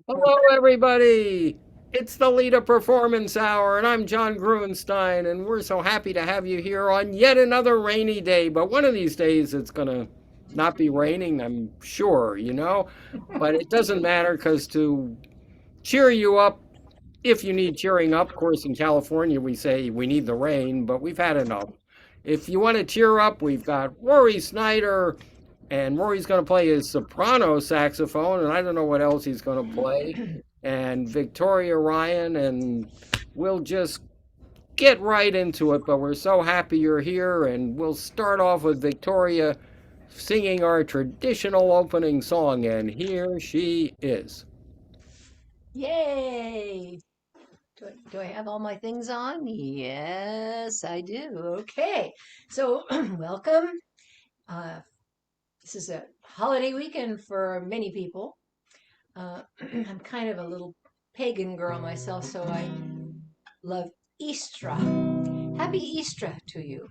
Hello, everybody. It's the LITA Performance Hour, and I'm John Gruenstein, and we're so happy to have you here on yet another rainy day. But one of these days, it's going to not be raining, I'm sure. But it doesn't matter because to cheer you up, if you need cheering up, of course, in California, we say we need the rain, but we've had enough. If you want to cheer up, we've got Rory Snyder, and Rory's going to play his soprano saxophone, and I don't know what else he's going to play, and Victoria Ryan, and we'll just get right into it. But we're so happy you're here, and we'll start off with Victoria singing our traditional opening song, and here she is. Yay! Do I have all my things on? Yes, I do. Okay. So, welcome. Uh, this is a holiday weekend for many people. I'm kind of a little pagan girl myself, so I love Easter. Happy Easter to you.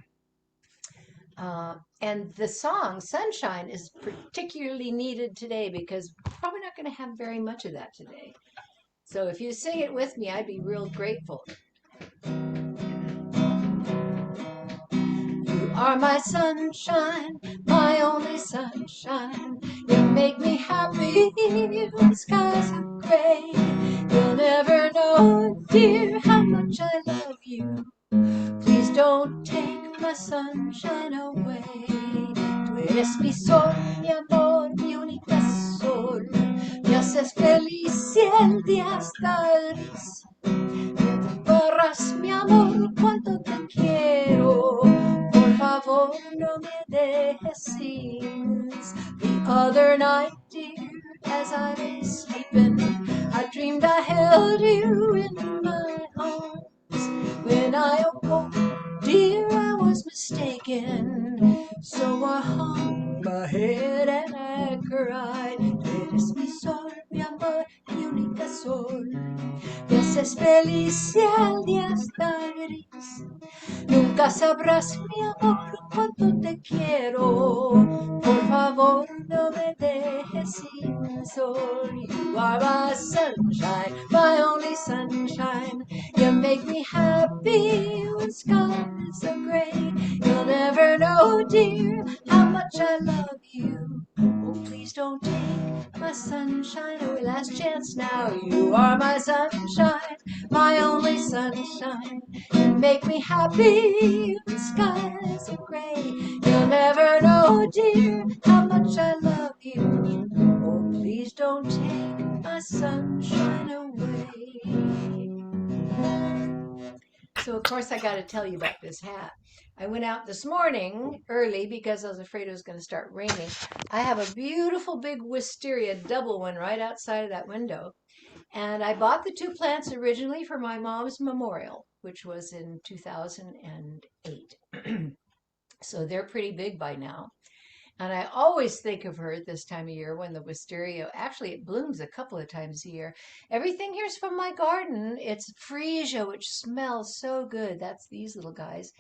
And the song Sunshine is particularly needed today because we're probably not going to have very much of that today. So if you sing it with me, I'd be real grateful. You are my sunshine, my only sunshine. You make me happy when the skies are gray. You'll never know, dear, how much I love you. Please don't take my sunshine away. Tú eres mi sol, mi amor, mi única sol. Me haces feliz y el día está gris. Borras mi amor, cuánto te quiero. Por favor, no me dejes sin. The other night, dear, as I lay sleeping, I dreamed I held you in my arms. When I awoke, dear, I was mistaken. So I hung my head and I cried. Eres mi sol, mi amor, mi única sol. Me haces feliz y el día está gris. Nunca sabrás, mi amor, cuánto te quiero. Por favor, no me dejes sin sol. You are my sunshine, my only sunshine. You make me happy when skies are gray. You'll never know, dear, how much I love you. Oh, please don't take my sunshine away. Last chance now. You are my sunshine, my only sunshine. You make me happy when skies are gray. You'll never know, dear, how much I love you. Oh, please don't take my sunshine away. So, of course, I got to tell you about this hat. I went out this morning early because I was afraid it was going to start raining. I have a beautiful big wisteria double one right outside of that window. And I bought the two plants originally for my mom's memorial, which was in 2008. So they're pretty big by now. And I always think of her at this time of year when the wisteria, actually, it blooms a couple of times a year. Everything here's from my garden. It's freesia, which smells so good. That's these little guys.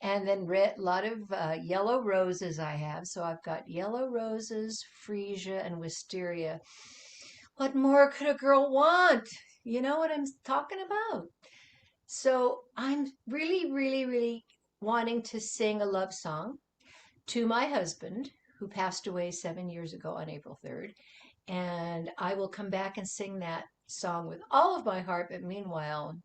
And then red, a lot of yellow roses I have. So I've got yellow roses, freesia, and wisteria. What more could a girl want? You know what I'm talking about. So I'm really, really, really wanting to sing a love song to my husband, who passed away 7 years ago on April 3rd. And I will come back and sing that song with all of my heart. But meanwhile,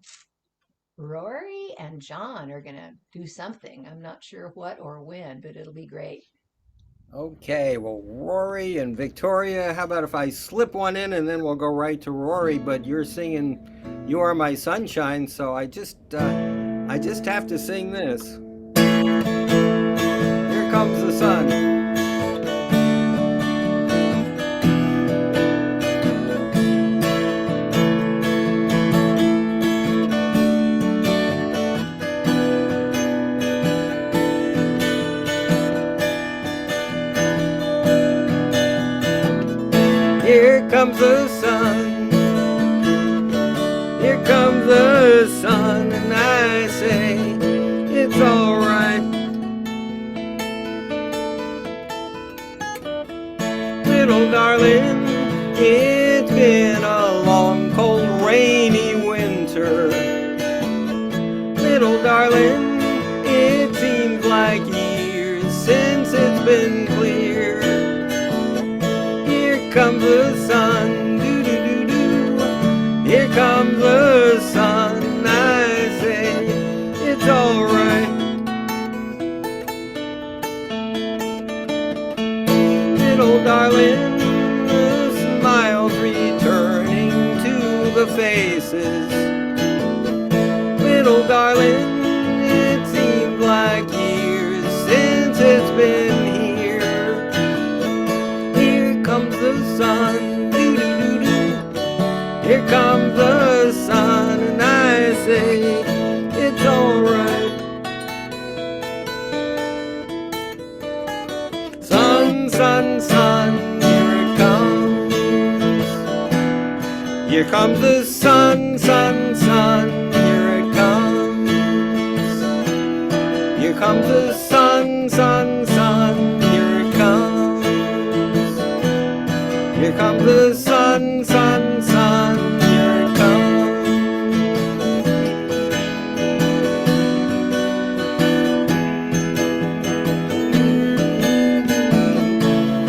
Rory and John are going to do something. I'm not sure what or when, but it'll be great. Okay, well, Rory and Victoria, how about if I slip one in and then we'll go right to Rory? But you're singing "You Are My Sunshine," so I just have to sing this. Here comes the sun. Here comes the sun. Here comes the sun, and I say it's alright. Little darling, it's been a long the faces. Little darling, it seems like years since it's been here. Here comes the sun, doo-doo-doo-doo. Here comes the sun, and I say it's alright. Sun, sun, sun, here it comes. Here comes the sun, sun, sun, here it comes. Here comes the sun, sun, sun, here it comes. Here comes the sun, sun, sun, here it comes.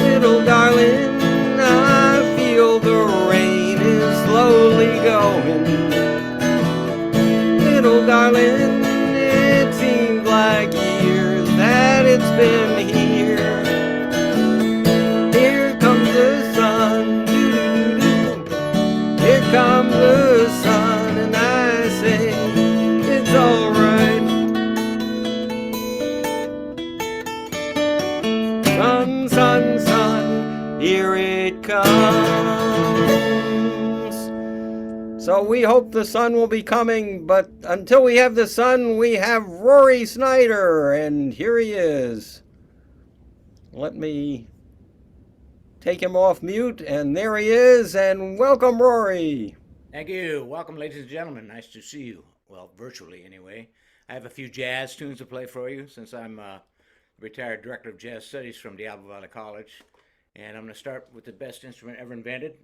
Little darling, I feel the rain is slowly going. Little darling, it seems like years that it's been here. Here comes the sun, doo-doo-doo. Here comes the sun, and I say it's alright. Sun, sun, sun, here it comes. So we hope the sun will be coming, but until we have the sun, we have Rory Snyder, and here he is. Let me take him off mute, and there he is, and welcome, Rory. Thank you. Welcome, ladies and gentlemen. Nice to see you. Well, virtually anyway. I have a few jazz tunes to play for you since I'm retired director of jazz studies from Diablo Valley College. And I'm going to start with the best instrument ever invented,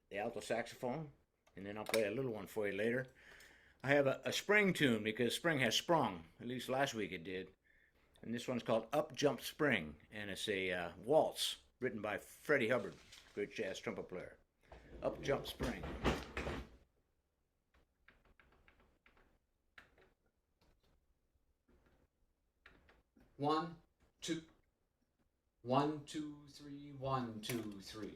the alto saxophone. And then I'll play a little one for you later. I have a spring tune because spring has sprung. At least last week it did. And this one's called Up Jump Spring. And it's a waltz written by Freddie Hubbard, great jazz trumpet player. Up Jump Spring. One, two, 1, 2, 3, 1, 2, 3.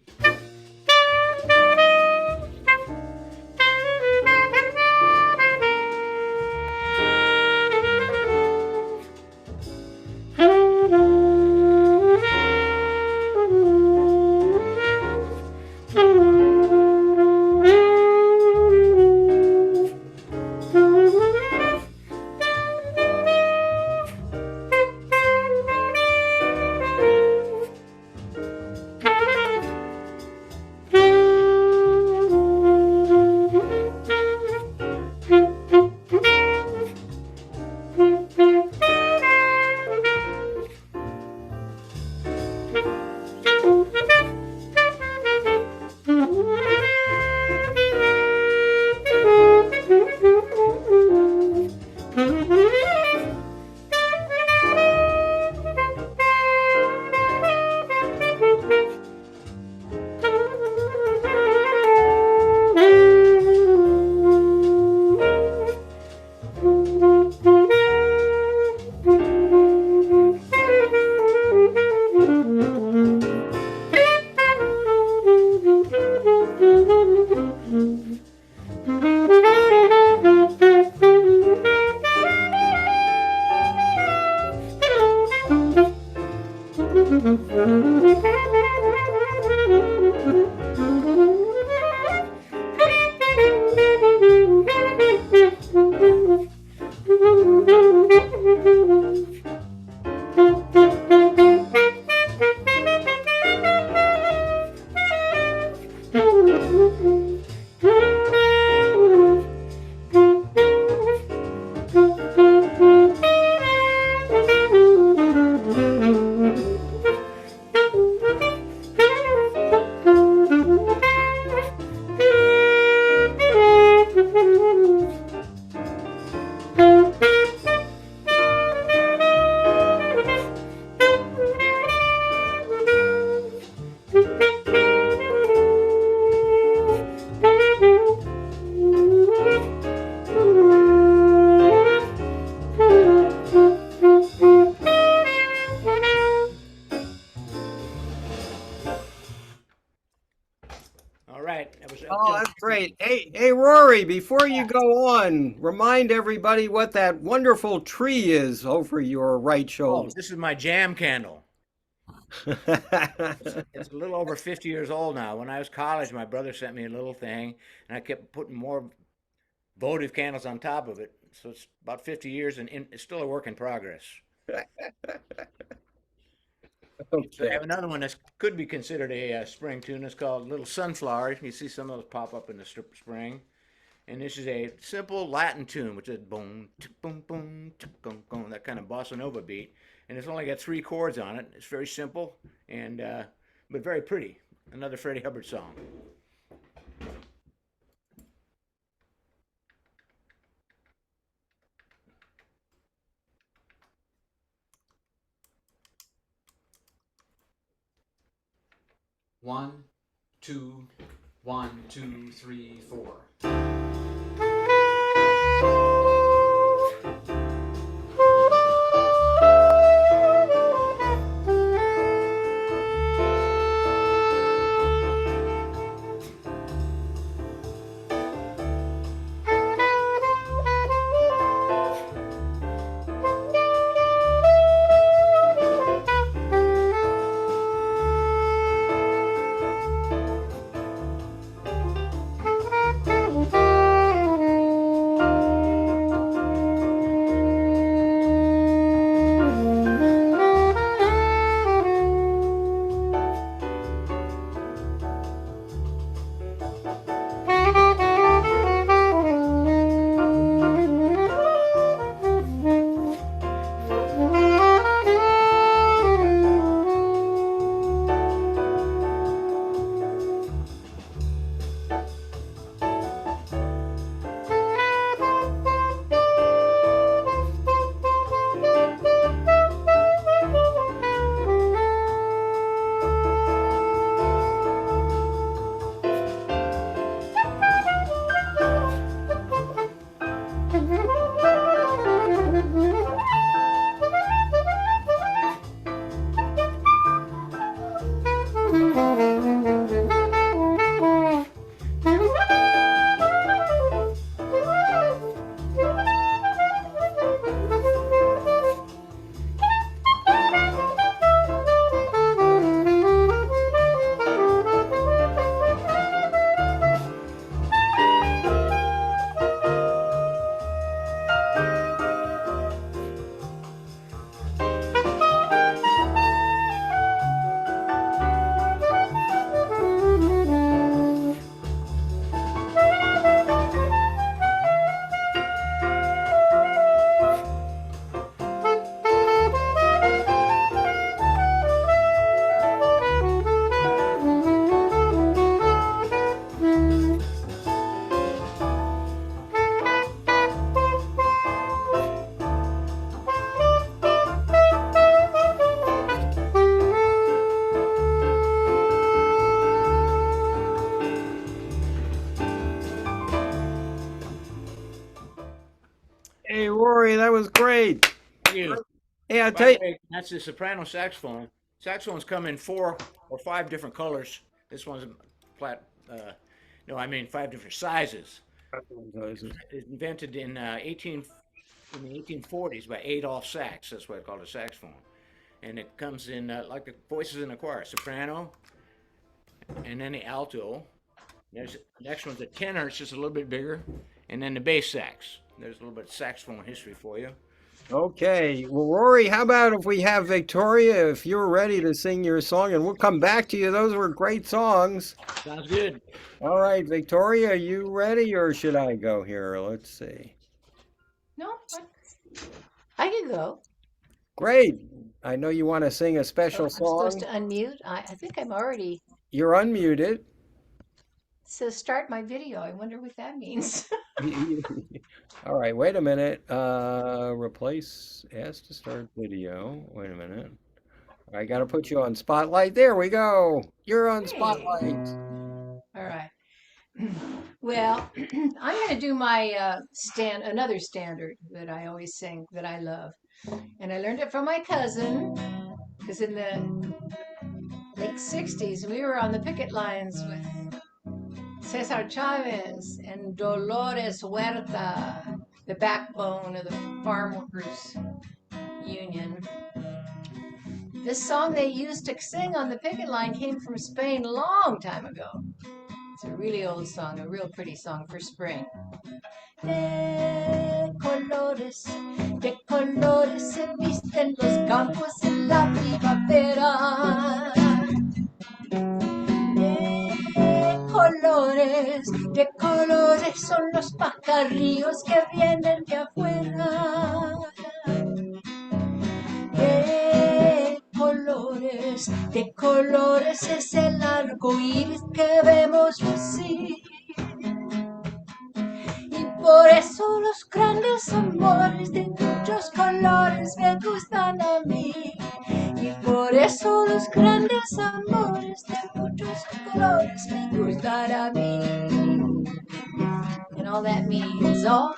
right. That was Oh, that's great. Hey, Rory, before you go on, remind everybody what that wonderful tree is over your right Oh, shoulder. this is my jam candle. It's a little over 50 years old now. When I was college, my brother sent me a little thing, and I kept putting more votive candles on top of it. So it's about 50 years, and it's still a work in progress. So I Okay. have another one that could be considered a spring tune. It's called Little Sunflower. You see some of those pop up in the spring. And this is a simple Latin tune, which is boom, boom, boom, boom, boom, that kind of bossa nova beat. And it's only got 3 chords on it. It's very simple and but very pretty. Another Freddie Hubbard song. One, two, 1, 2, 3, 4. Hey, Rory, that was great. Thank you. Hey, I By tell the you, way, that's the soprano saxophone. Saxophones come in 4 or 5 different colors. This one's flat. No, I mean 5 different sizes. It's invented in 18 in the 1840s by Adolph Sax. That's why it's called a saxophone. And it comes in like the voices in a choir: soprano, and then the alto. There's the next one's a tenor. It's just a little bit bigger, and then the bass sax. There's a little bit of saxophone history for you. okay. Well, Rory, how about if we have Victoria, if you're ready to sing your song, and we'll come back to you. Those were great songs. Sounds good. All right, Victoria, are you ready, or should I go here? Let's see. No, I can go. Great. I know you want to sing a Oh, special I'm supposed song. to unmute. I think I'm already. You're unmuted. It says start my video. I wonder what that means. All right, wait a minute. Replace, ask to start video. Wait a minute. I got to put you on spotlight. There we go. You're on Hey. spotlight. All right. Well, I'm going to do my another standard that I always sing that I love, and I learned it from my cousin because in the late '60s we were on the picket lines with Cesar Chavez and Dolores Huerta, the backbone of the Farm Workers Union. This song they used to sing on the picket line came from Spain a long time ago. It's a really old song, a real pretty song for spring. De colores se visten los campos en la primavera. De colores son los pajarrillos que vienen de afuera. De colores es el arco iris que vemos lucir. Y por eso los grandes amores de muchos colores me gustan a mí. Y por eso los grandes amores de muchos colores me gustan a mí. And all that means all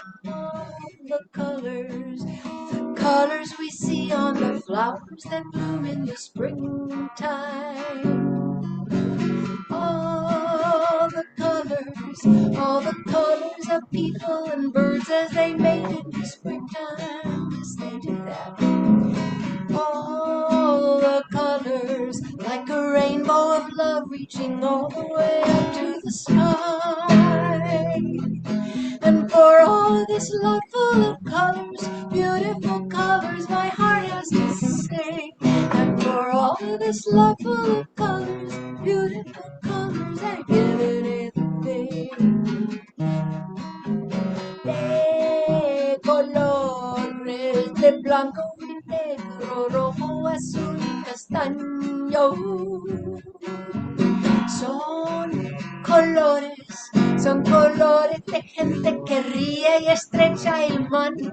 the colors we see on the flowers that bloom in the springtime. All the colors of people and birds as they mate in the springtime. Yes, they do that. All the colors, like a rainbow of love reaching all the way up to the sky. And for all this love full of colors, beautiful colors, my heart has to sing. And for all this love full of colors, beautiful colors, I give it everything. De colores, de blanco y negro, rojo, azul y castaño. Son colores de gente que ríe y estrecha el mano.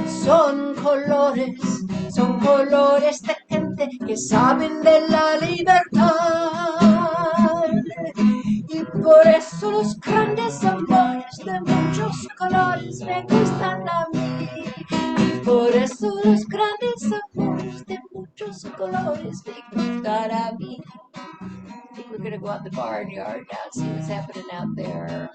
Son colores de gente que saben de la libertad. Y por eso los grandes amores de muchos colores me gustan a mí. Y por eso los grandes amores de muchos colores me gustan a mí. I think we're going to go out the barnyard now and see what's happening out there.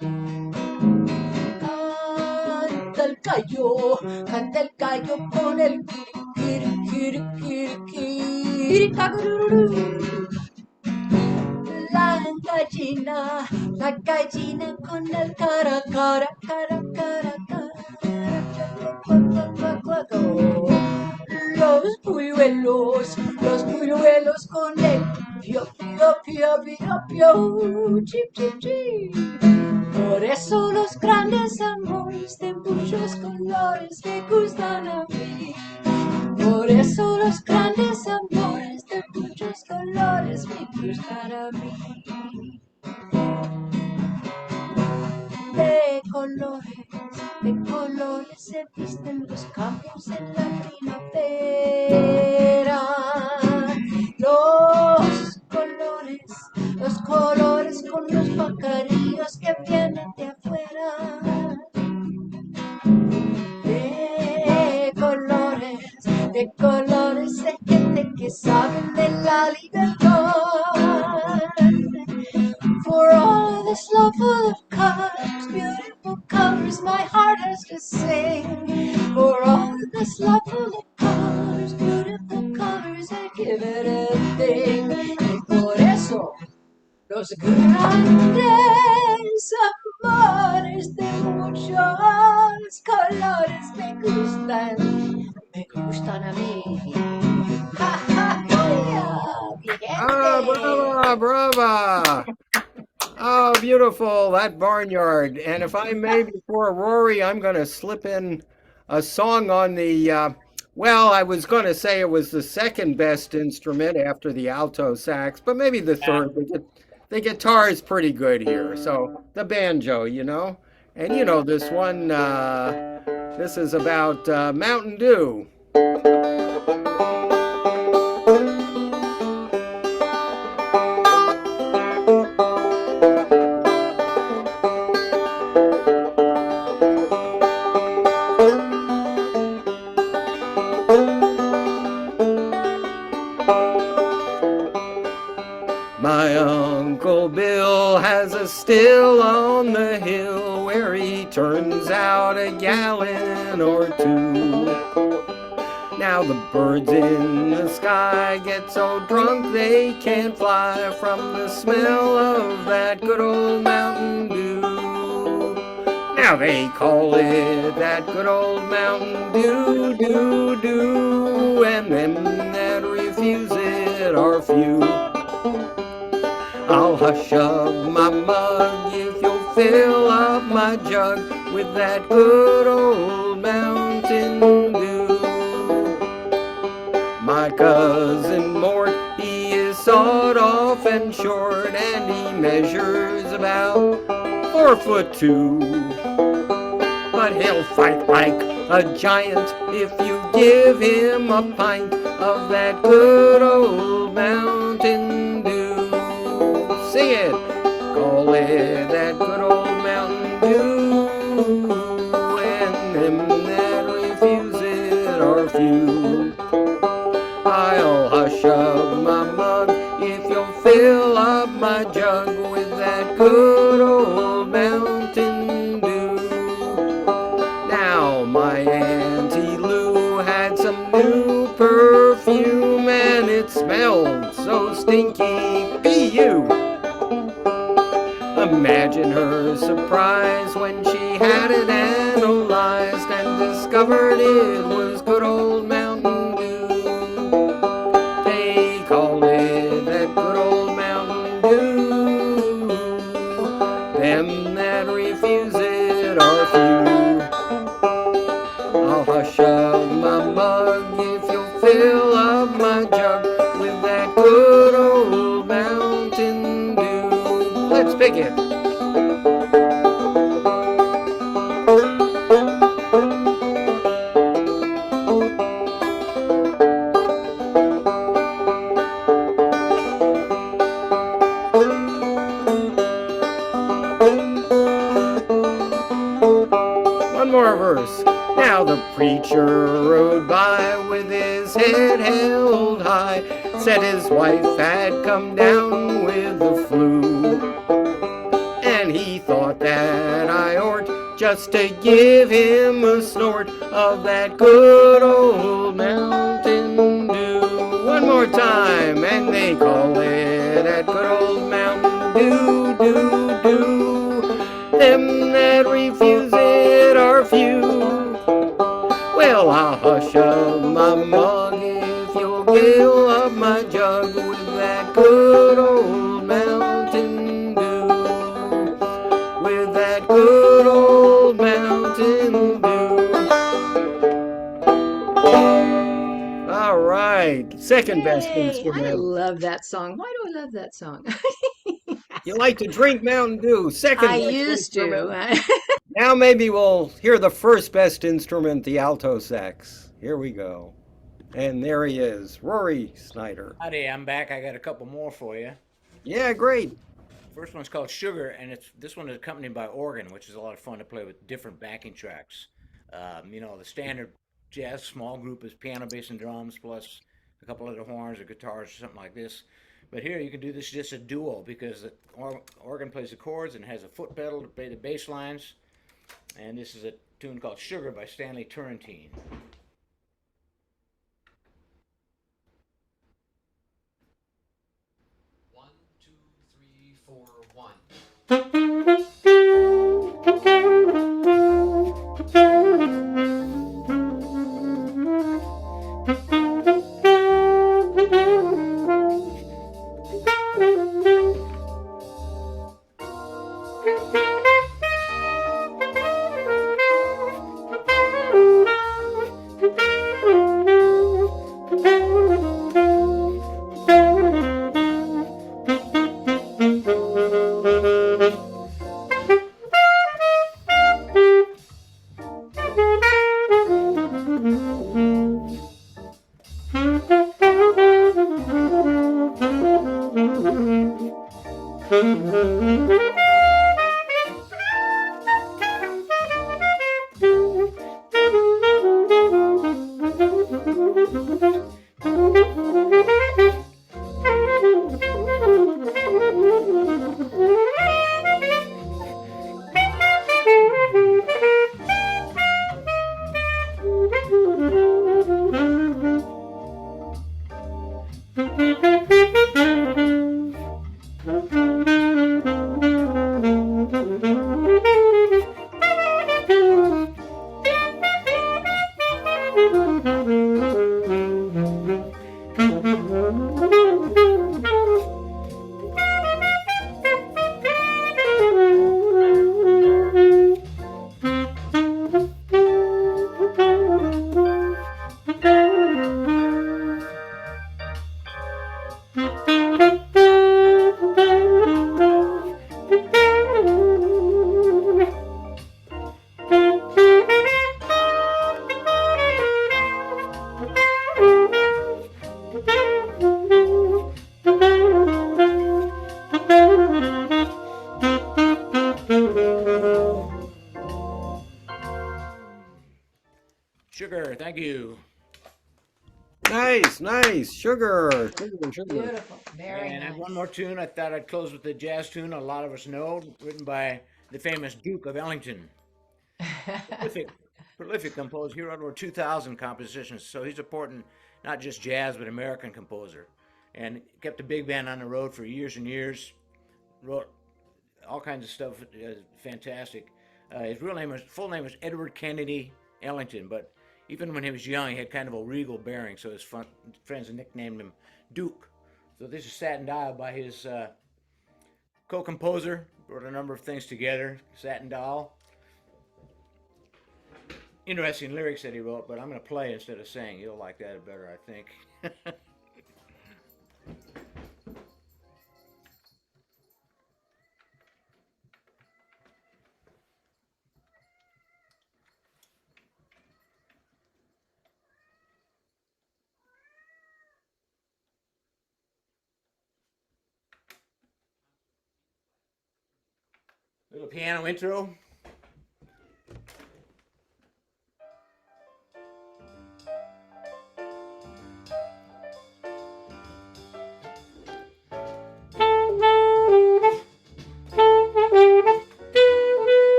Canta el gallo con el kiri. La gallina con el cara. Los polluelos con el pio, chip. Por eso los grandes amores de muchos colores me gustan a mí. Por eso los grandes amores de muchos colores me gustan a mí. De colores se visten los campos en la primavera. Los colores con los pajarillos que vienen de afuera. De colores de gente que saben de la libertad. For all this love full of colors, beautiful colors, my heart has to sing. For all this love full of colors, beautiful colors, I give it a thing. Y por eso los grandes amores de muchos colores me gustan a mí. ¡Ja, ja, Ah, brava! Oh, beautiful, that barnyard. And if I may, before Rory, I'm going to slip in a song on well, I was going to say it was the second best instrument after the alto sax, but maybe the third. The guitar is pretty good here. So the banjo, And this one, this is about Mountain Dew. My Uncle Bill has a still on the hill where he turns out a gallon or two. Now the birds in the sky get so drunk they can't fly from the smell of that good old Mountain Dew. Now they call it that good old Mountain Dew, Dew, Dew, and them that refuse it are few. I'll hush up my mug if you'll fill up my jug with that good old Mountain Dew. My cousin Mort, he is sawed off and short, and he measures about 4'2". But he'll fight like a giant if you give him a pint of that good old Mountain Dew. Sing it! Call it that good old Mountain Dew, and them that refuse it are few. I'll hush up my mug if you'll fill up my jug with that good old Mountain Dew. Now my Auntie Lou had some new perfume and it smelled so stinky, P.U. Imagine her surprise when she had it analyzed and discovered it was good old Mountain Dew. They call it that good old Mountain Dew. Them that refuse it are few. I'll hush up my mug if you'll fill up my jug with that good old Mountain Dew. Let's pick it. One more verse. Now the preacher rode by with his head held high, said his wife had come down with the flu. And he thought that I ought just to give him a snort of that good old Mountain Dew. One more time, and they call it that good old Mountain Dew, Dew, Dew. Them that refuse it are few. Well, I'll hush up my mug if you'll fill up my jug with that good old Mountain Dew. With that good old Mountain Dew. All right, second best Yay! I instrument. love that song. Why do I love that song? You like to drink Mountain Dew. Second I best used instrument. to. Now maybe we'll hear the first best instrument, the alto sax. Here we go. And there he is, Rory Snyder. Howdy, I'm back. I got a couple more for you. Yeah, great. First one's called Sugar, and this one is accompanied by organ, which is a lot of fun to play with different backing tracks. The standard jazz small group is piano, bass, and drums, plus a couple other horns or guitars or something like this. But here you can do this just a duo because the organ plays the chords and has a foot pedal to play the bass lines. And this is a tune called Sugar by Stanley Turrentine. One, two, three, four, one. Sugar, thank you. Nice, nice. Sugar, sugar, sugar. Beautiful. Very And I nice. have one more tune. I thought I'd close with a jazz tune a lot of us know, written by the famous Duke of Ellington. Prolific, prolific composer. He wrote over 2,000 compositions, so he's important, not just jazz, but American composer. And kept a big band on the road for years and years. Wrote all kinds of stuff, fantastic. His full name was Edward Kennedy Ellington, but even when he was young, he had kind of a regal bearing, so his friends nicknamed him Duke. So this is Satin Doll by his co-composer. Wrote a number of things together. Satin Doll. Interesting lyrics that he wrote, but I'm going to play instead of sing. You'll like that better, I think. Little piano intro.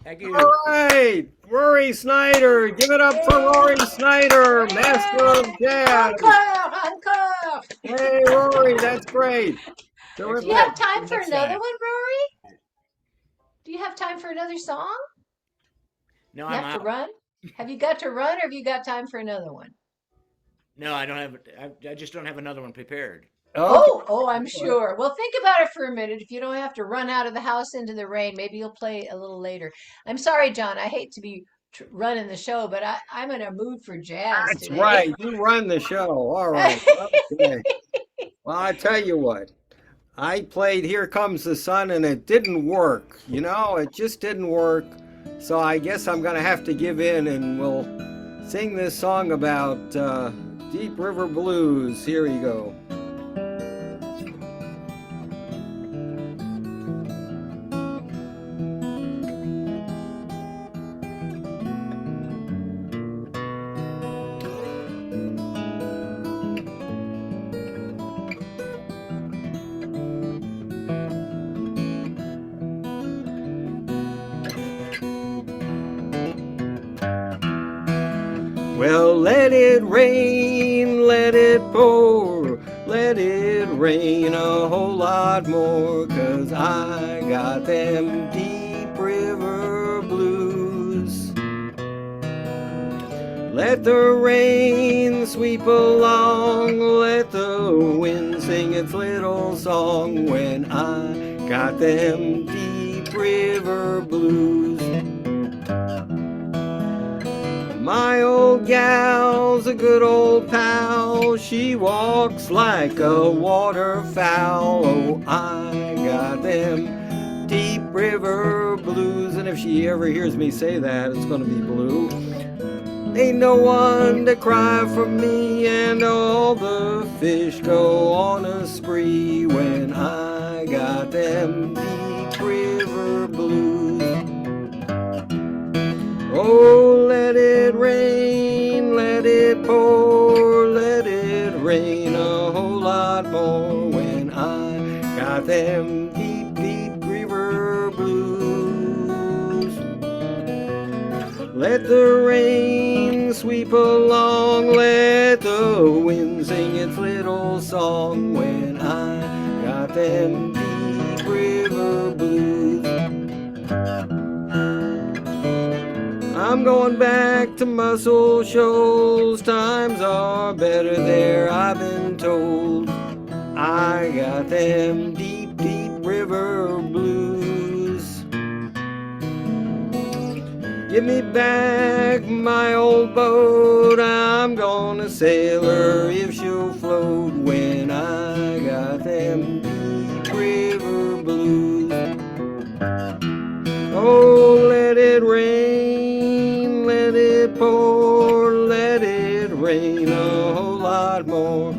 Thank you. All right, Rory Snyder. Give it up for Rory Snyder, master of jazz. Encore! Hey, Rory, that's great. Do Terrific. you have time for Next another time. one, Rory? Do you have time for another song? No, You I'm have to out. run? Have you got to run or have you got time for another one? No, I don't have. I just don't have another one prepared. Oh, I'm sure. Well, think about it for a minute. If you don't have to run out of the house into the rain, maybe you'll play a little later. I'm sorry, John. I hate to be running the show, but I'm in a mood for jazz That's today. right. You run the show. All right. Okay. Well, I tell you what. I played Here Comes the Sun and it didn't work. You know, it just didn't work. So I guess I'm going to have to give in and we'll sing this song about Deep River Blues. Here we go. Well, let it rain, let it pour, let it rain a whole lot more, 'cause I got them deep river blues. Let the rain sweep along, let the wind sing its little song when I got them deep river blues. My old gal's a good old pal, she walks like a waterfowl. Oh, I got them deep river blues, and if she ever hears me say that, it's gonna be blue. Ain't no one to cry for me, and all the fish go on a spree when I got them deep river blues. Oh, let it rain, let it pour, let it rain a whole lot more when I got them deep, deep river blues. Let the rain sweep along, let the wind sing its little song when I got them deep river blues. I'm going back to Muscle Shoals, times are better there, I've been told. I got them deep, deep river blues. Give me back my old boat, I'm gonna sail her if she'll float when I got them deep river blues. Oh, let it rain, let it pour, let it rain a whole lot more.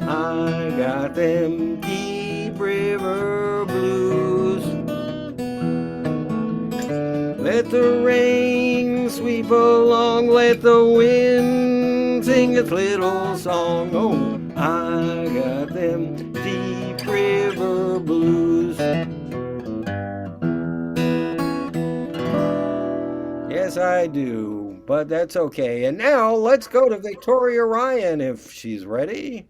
I got them deep river blues. Let the rain sweep along, let the wind sing its little song. Oh, I got them deep river blues. Yes, I do, but that's okay. And now let's go to Victoria Ryan if she's ready.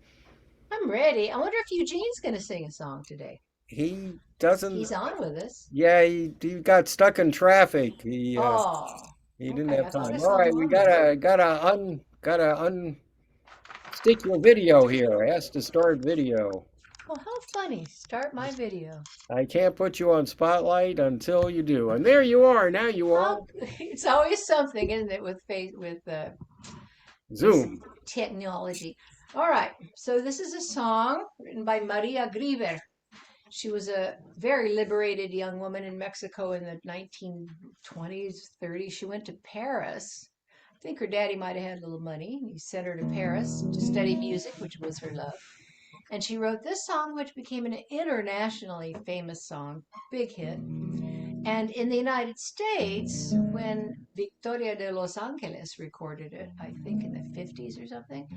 I'm ready. I wonder if Eugene's going to sing a song today. He doesn't. He's on with us. Yeah, he got stuck in traffic. Oh, He didn't okay. have I thought I time. All saw right, him we on there. gotta unstick your video here. Ask to start video. Well, how funny. Start my video. I can't put you on spotlight until you do. And there you are. Now you are. How it's always something, isn't it, with this Zoom. technology. All right. So this is a song written by Maria Grieber. She was a very liberated young woman in Mexico in the 1920s, 30s. She went to Paris. I think her daddy might have had a little money. He sent her to Paris to study music, which was her love. And she wrote this song, which became an internationally famous song, big hit. And in the United States, when Victoria de Los Angeles recorded it, I think in the 50s or something,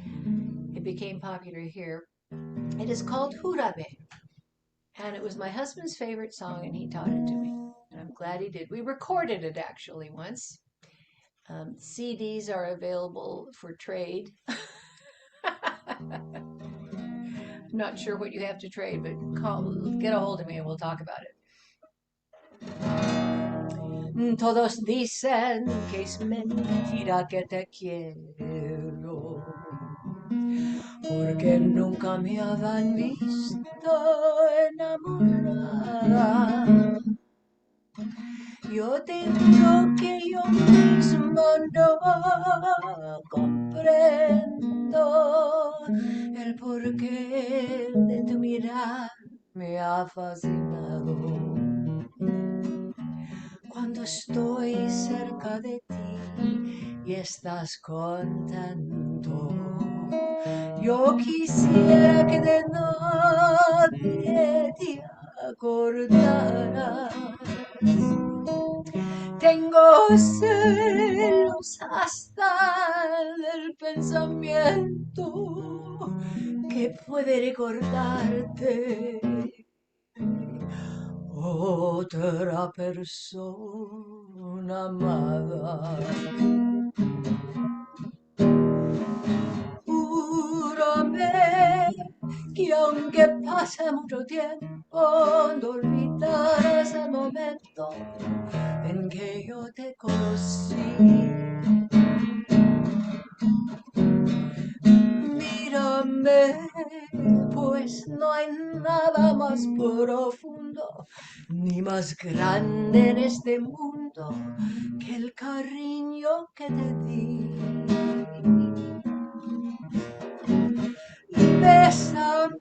it became popular here. It is called Jurame. And it was my husband's favorite song, and he taught it to me. And I'm glad he did. We recorded it actually once. CDs are available for trade. Not sure what you have to trade, but get a hold of me and we'll talk about it. Todos dicen que es mentira que te quiero, porque nunca me habían visto enamorada. Yo te juro que yo mismo no comprendo el porqué de tu mirar me ha fascinado. Cuando estoy cerca de ti y estás contento, yo quisiera que de nadie te acordaras. Tengo celos hasta del pensamiento que puede recordarte otra persona amada. Júrame que aunque pase mucho tiempo, no olvidarás el momento en que yo te conocí. Mírame, pues no hay nada más profundo ni más grande en este mundo que el cariño que te di. Bésame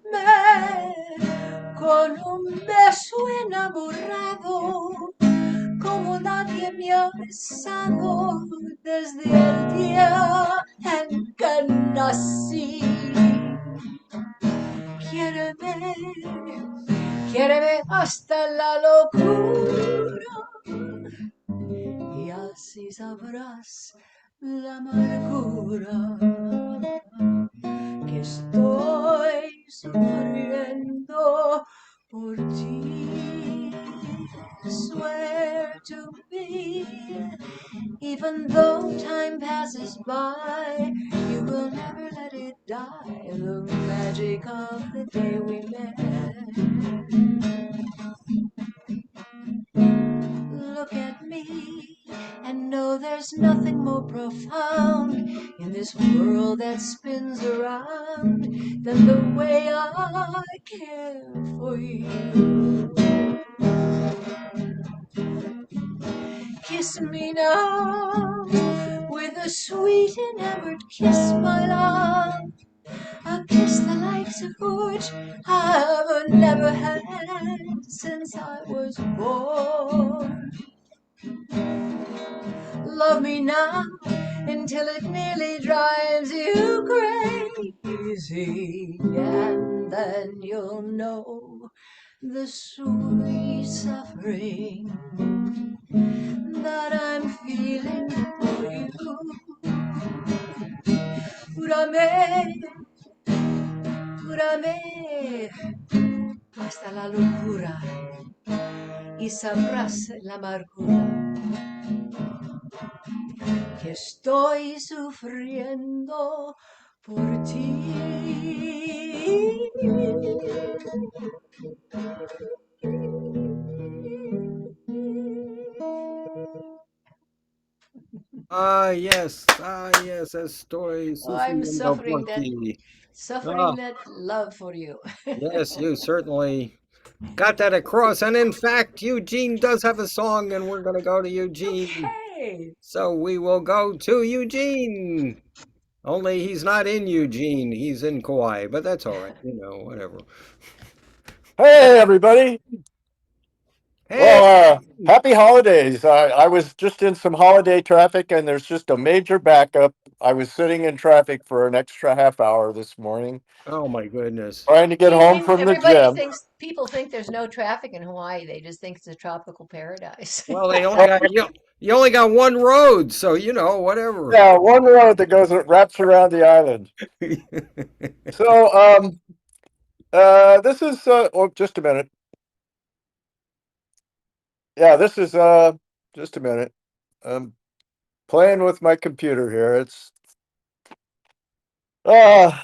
con un beso enamorado, como nadie me ha besado desde el día en que nací. Quiéreme, quiéreme hasta la locura y así sabrás la amargura que estoy sufriendo por ti. Swear to me, even though time passes by, you will never let it die, the magic of the day we met. Look at me and know there's nothing more profound in this world that spins around than the way I care for you. Kiss me now with a sweet enamored kiss, my love, a kiss the likes of which I've never had since I was born. Love me now until it nearly drives you crazy, and then you'll know the sweet suffering that I'm feeling for you. Júrame, júrame hasta la locura y sabrás la amargura que estoy sufriendo por ti. Yes, estoy Oh, I'm sufriendo por ti. suffering Ah, that love for you. yes, you certainly got that across. And in fact, Eugene does have a song, and we're going to go to Eugene. Okay. So we will go to Eugene. Only he's not in Eugene, he's in Kauai, but that's all right, whatever. Hey, everybody. Hey, Well, happy holidays. I was just in some holiday traffic and there's just a major backup. I was sitting in traffic for an extra half hour this morning oh my goodness. trying to Do get you home think from the gym. people think there's no traffic in Hawaii? They just think it's a tropical paradise. Well, they only Well, got you only got one road, so whatever. yeah, one road that wraps around the island. So, this is, oh, just a minute. Yeah, this is, just a minute. I'm playing with my computer here. Uh,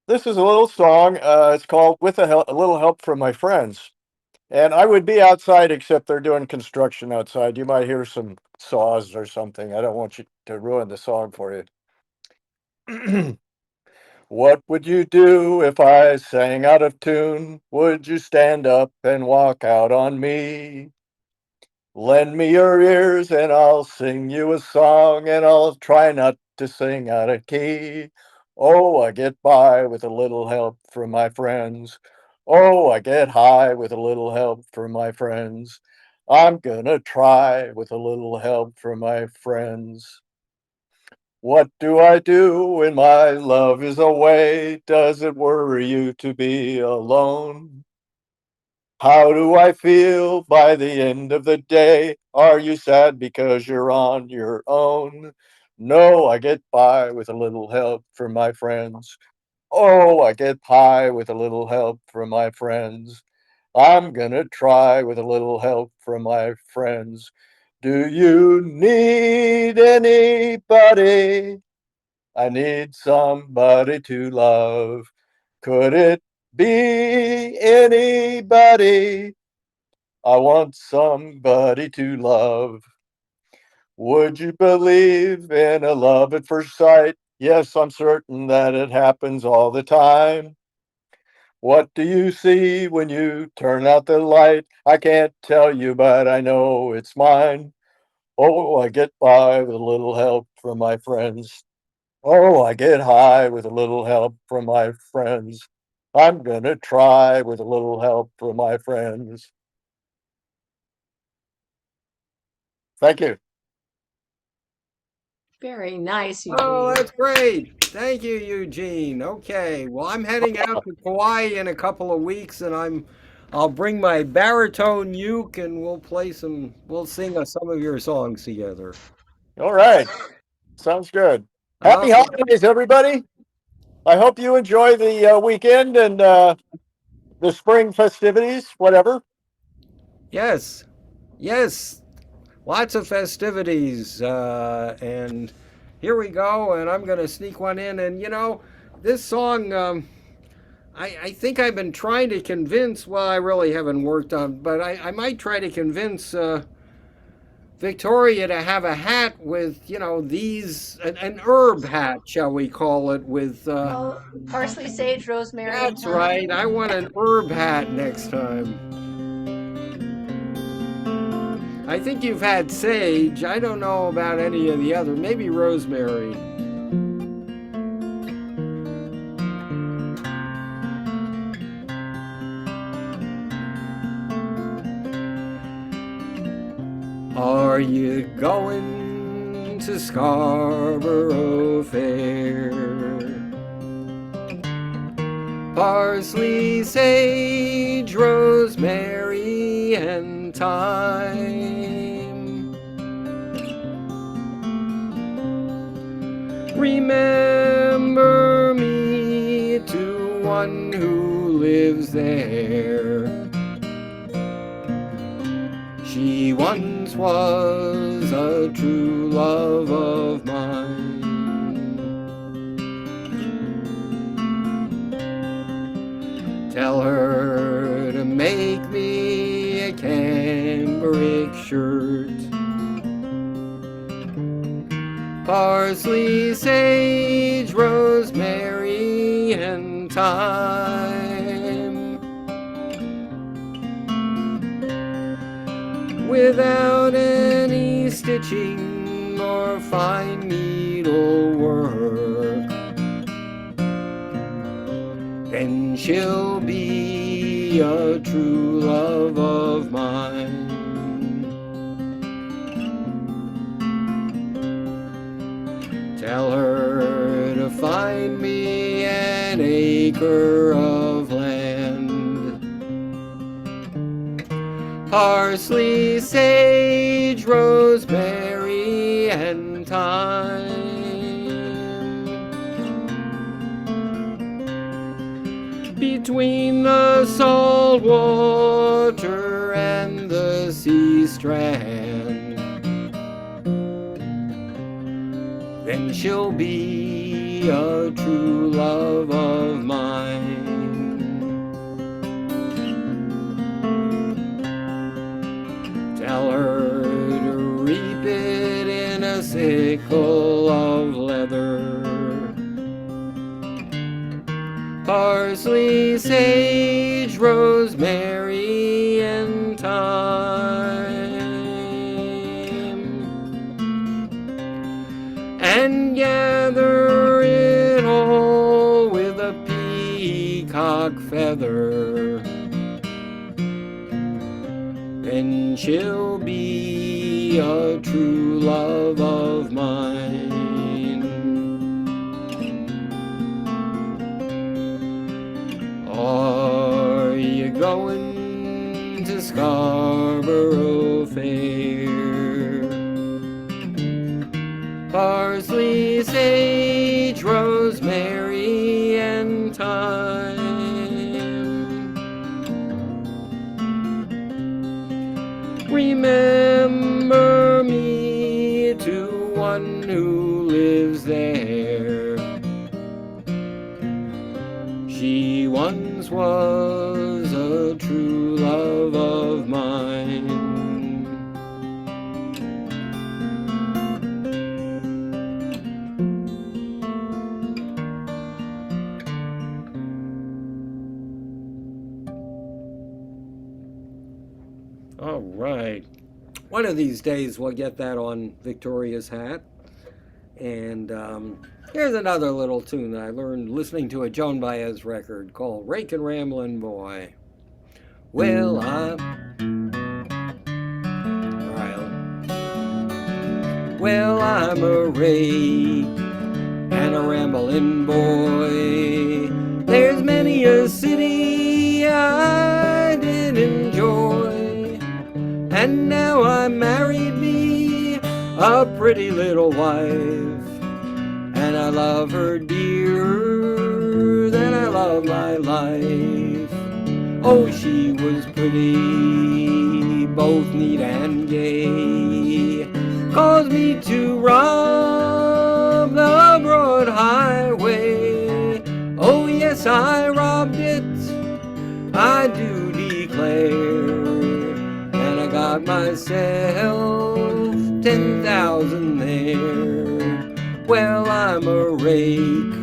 this is a little song. It's called a Little Help from My Friends. And I would be outside, except they're doing construction outside. You might hear some saws or something. I don't want you to ruin the song for you. What would you do if I sang out of tune? Would you stand up and walk out on me? Lend me your ears and I'll sing you a song, and I'll try not to sing out of key. Oh, I get by with a little help from my friends. Oh, I get high with a little help from my friends. I'm gonna try with a little help from my friends. What do I do when my love is away? Does it worry you to be alone? How do I feel by the end of the day? Are you sad because you're on your own? No, I get by with a little help from my friends. Oh, I get high with a little help from my friends. I'm gonna try with a little help from my friends. Do you need anybody? I need somebody to love. Could it be anybody? I want somebody to love. Would you believe in a love at first sight? Yes, I'm certain that it happens all the time. What do you see when you turn out the light? I can't tell you, but I know it's mine. Oh, I get by with a little help from my friends. Oh, I get high with a little help from my friends. I'm gonna try with a little help from my friends. Thank you. Very nice, Oh, Eugene. that's great. Thank you, Eugene. Okay. Well, I'm heading out to Kauai in a couple of weeks and I'll bring my baritone uke and we'll sing some of your songs together. All right. Sounds good. Happy Okay. holidays, everybody. I hope you enjoy the weekend and the spring festivities, whatever. Yes. Yes. Lots of festivities. And here we go. And I'm going to sneak one in. And this song, I think I've been trying to convince, well, I really haven't worked on, but I might try to convince Victoria to have a hat with, an herb hat, shall we call it, with, Oh, parsley, sage, rosemary, and that's thyme. right, I want an herb hat next time. I think you've had sage. I don't know about any of the other, maybe rosemary. Are you going to Scarborough Fair? Parsley, sage, rosemary, and thyme. Remember me to one who lives there. She once was a true love of mine. Tell her to make me a cambric shirt. Parsley, sage, rosemary, and thyme. Without any stitching or fine needlework, then she'll be a true love of mine. Tell her to find me an acre of land. Parsley, sage, rosemary, and thyme. Between the salt water and the sea strand, then she'll be a true love of mine. Tell her to reap it in a sickle of leather. Parsley, sage, rosemary, and thyme. And gather it all with a peacock feather. and she'll be a true love of mine. Are you going to Scarborough Fair? Parsley, sage, rosemary, and thyme. Remember me to one who lives there. She once was a true love of mine. All right. One of these days we'll get that on Victoria's hat. And here's another little tune that I learned listening to a Joan Baez record called Rakin' Ramblin' Boy. Well, I'm a rake and a ramblin' boy. There's many a city I did enjoy, and now I married me a pretty little wife, and I love her dearer than I love my life. Oh, she was pretty, both neat and gay, caused me to rob the broad highway. Oh yes, I robbed it, I do declare, and I got myself 10,000 there. Well, I'm a rake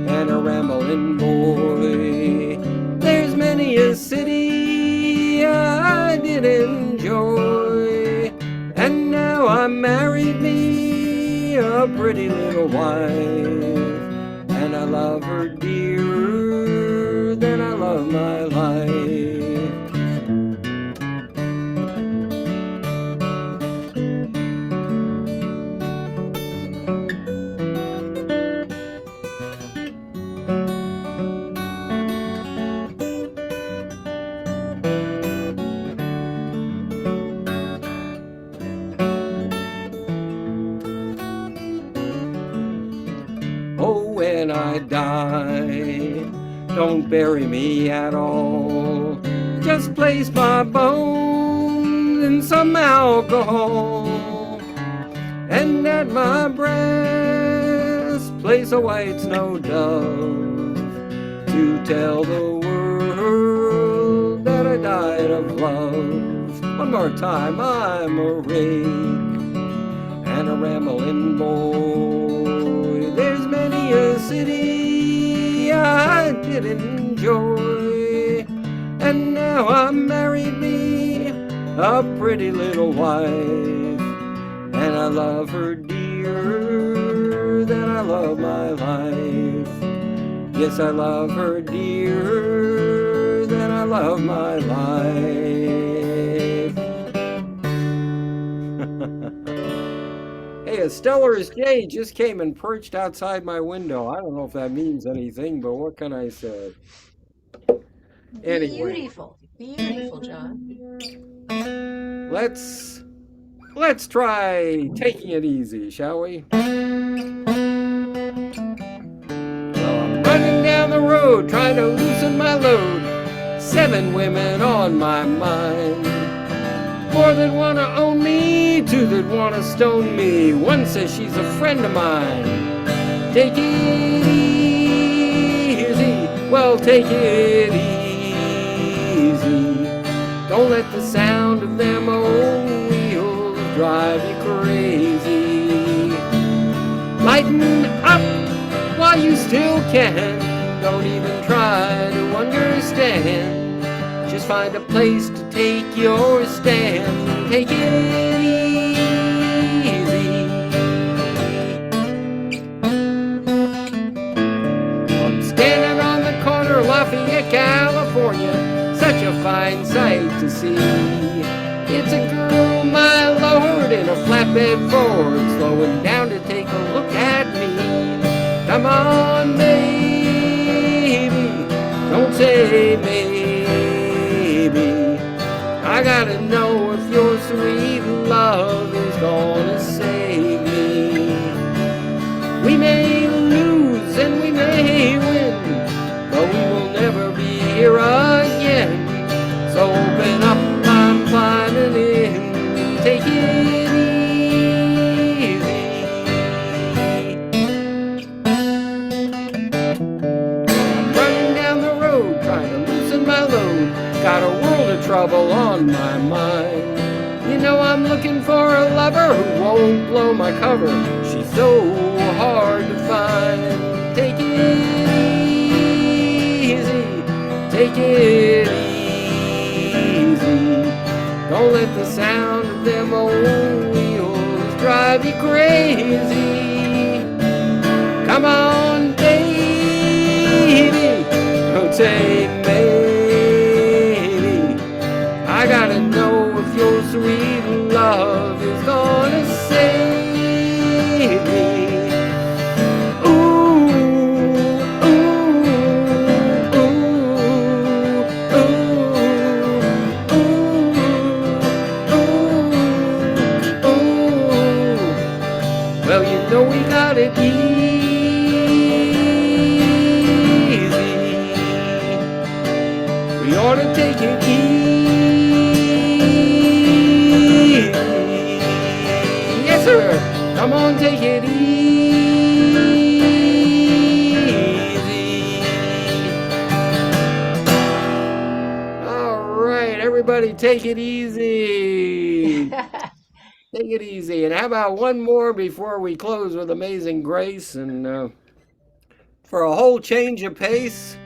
and a ramblin' boy. There's many a city I did enjoy, and now I married me a pretty little wife, and I love her dearer than I love my life. When I die, don't bury me at all. Just place my bones in some alcohol, and at my breast place a white snow dove, to tell the world that I died of love. One more time, I'm a rake and a ramblin' boy. There's many a city I did enjoy, and now I married me a pretty little wife, and I love her dearer than I love my life. Yes, I love her dearer than I love my life. Hey, a Stellar's Jay just came and perched outside my window. I don't know if that means anything, but what can I say? Anyway. Beautiful. Beautiful, John. Let's try taking it easy, shall we? Well, I'm running down the road, trying to loosen my load. 7 women on my mind. 4 that wanna own me, 2 that wanna stone me. 1 says she's a friend of mine. Take it easy, well, take it easy. Don't let the sound of them old wheels drive you crazy. Lighten up while you still can. Don't even try to understand. Just find a place to take your stand. Take it easy. I'm standing on the corner of Lafayette, California. Such a fine sight to see. It start slowing down to take a look at me. Come on, baby, don't say maybe. I gotta know if your sweet love is gonna save me. We may lose and we may win, but we will never be here again. So open up, I'm climbing in. Take it easy. I'm running down the road, trying to loosen my load. Got a world of trouble on my mind. You know I'm looking for a lover who won't blow my cover. She's so hard to find. Take it easy. Take it easy. Don't let the sound of them old wheels drive you crazy. Come on, baby, don't say maybe. I gotta know if your sweet love is gonna save me. Ooh, ooh, ooh, ooh, ooh, ooh. Well, you know we got it easy. We ought to take it easy. Yes, sir. Come on, take it easy. All right, everybody, take it easy. Take it easy. And how about one more before we close with Amazing Grace? And for a whole change of pace,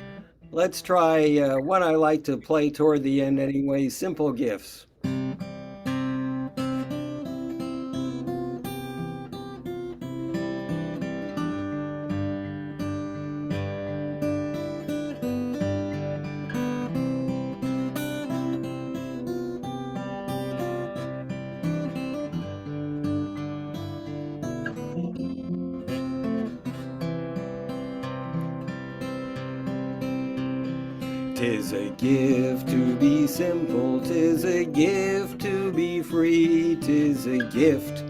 let's try one I like to play toward the end anyway, Simple Gifts. Tis a gift to be simple, tis a gift to be free, tis a gift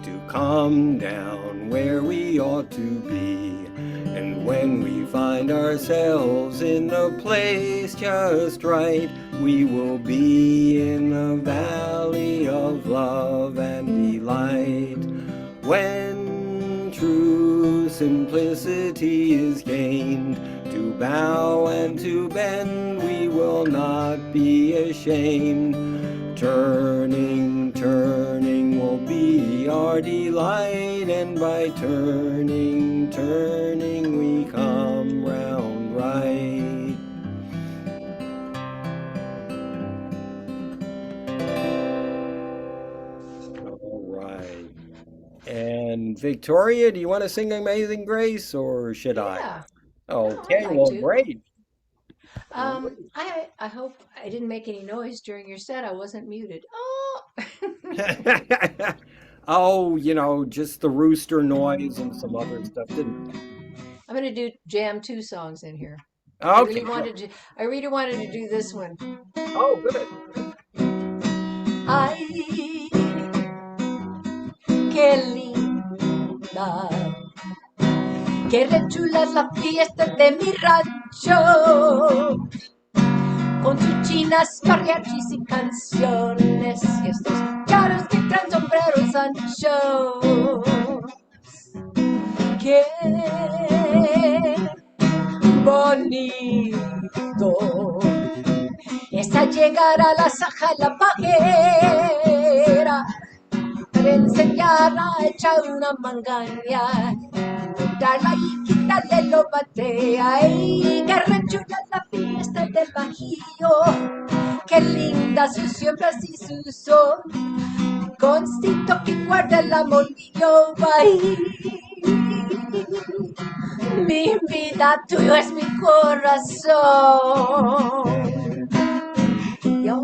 to come down where we ought to be. And when we find ourselves in a place just right, we will be in the valley of love and delight. When true simplicity is gained, to bow and to bend, we will not be ashamed. Turning, turning will be our delight, and by turning, turning we come round right. All right. And Victoria, do you want to sing Amazing Grace, or should I? Yeah. Okay, I'd like well, to. great. I hope I didn't make any noise during your set. I wasn't muted. Oh. Oh, just the rooster noise and some other stuff. Didn't. I'm gonna do jam two songs in here. Okay. I really wanted to do this one. Oh, good. Ay, qué linda, qué re chula es la fiesta de mi rancho, con sus chinas, mariachis y canciones, y estos caros que traen sombreros anchos. Qué bonito es al llegar a la saja la pajera para enseñar a echar una mangaña, darla y quitarle lo batea. ¡Ay, qué rechula la fiesta del Bajío! ¡Qué linda sus siembras y su sol! Concito que guarda el amorcillo, ¡ay! Mi vida, tuyo es mi corazón. Y hoy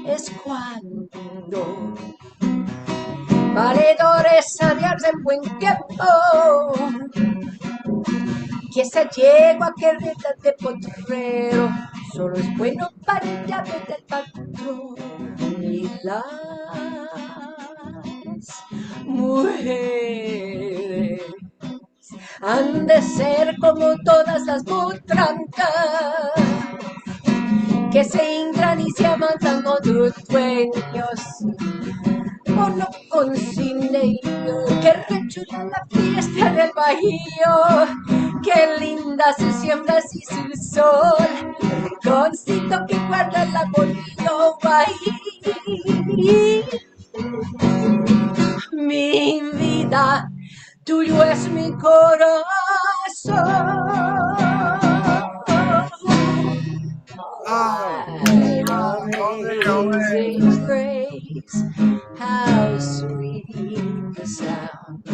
es cuando valedores a dios en buen tiempo, que esa yegua que reta de potrero solo es bueno para el llave del patrón. Y las mujeres han de ser como todas las potrancas que se ingran y se amansan con sus dueños. O no consigne que rechula la fiesta en el bajío, qué linda se siembra así su sol, el rinconcito que guarda el arbolillo ahí. Mi vida, tuyo es mi corazón. Oh, Amazing grace, how sweet the sound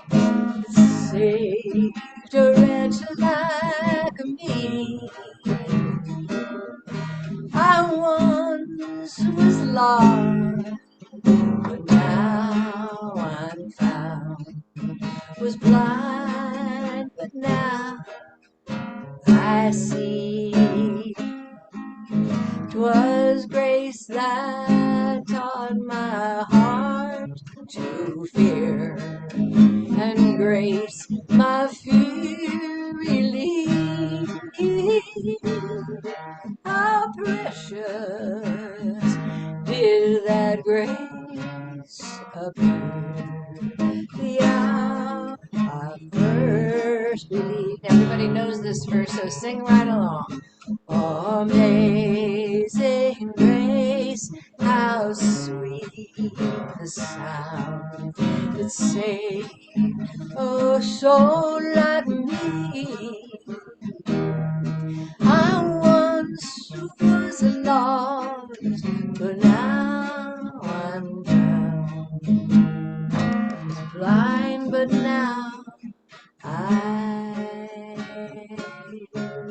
that saved a wretch like me. I once was lost, but now I'm found. Was blind, but now I see. 'Twas grace that taught my heart to fear, and grace my fear relieved. How precious did that grace appear the hour I first believed. Everybody knows this verse, so sing right along. Amazing grace, how sweet the sound that saved a soul like me. I once was lost, but now I'm found. Blind, but now I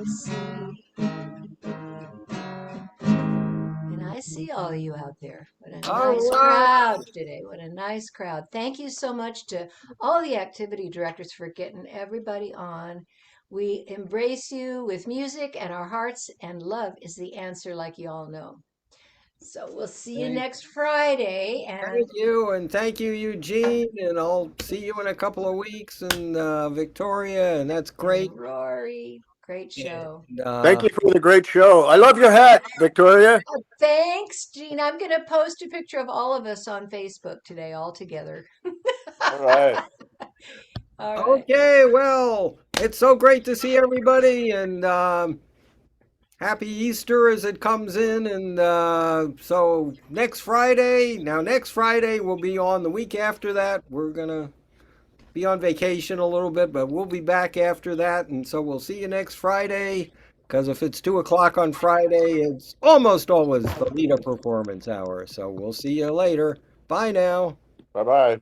see. And I see all of you out there. What a all nice right. crowd today. What a nice crowd. Thank you so much to all the activity directors for getting everybody on. We embrace you with music and our hearts, and love is the answer, like you all know. So we'll see you Thank, next Friday. thank And you, and thank you, Eugene. And I'll see you in a couple of weeks in Victoria, and that's great. Rory, great show. And, Thank you for the great show. I love your hat, Victoria. Oh, thanks, Gene. I'm going to post a picture of all of us on Facebook today, all together. All right. All right. okay, well, it's so great to see everybody, and happy Easter as it comes in. And so next Friday will be on. The week after that, we're gonna be on vacation a little bit, but we'll be back after that. And so we'll see you next Friday. Because if it's 2 o'clock on Friday, it's almost always the LITA performance hour. So we'll see you later. Bye now. Bye bye.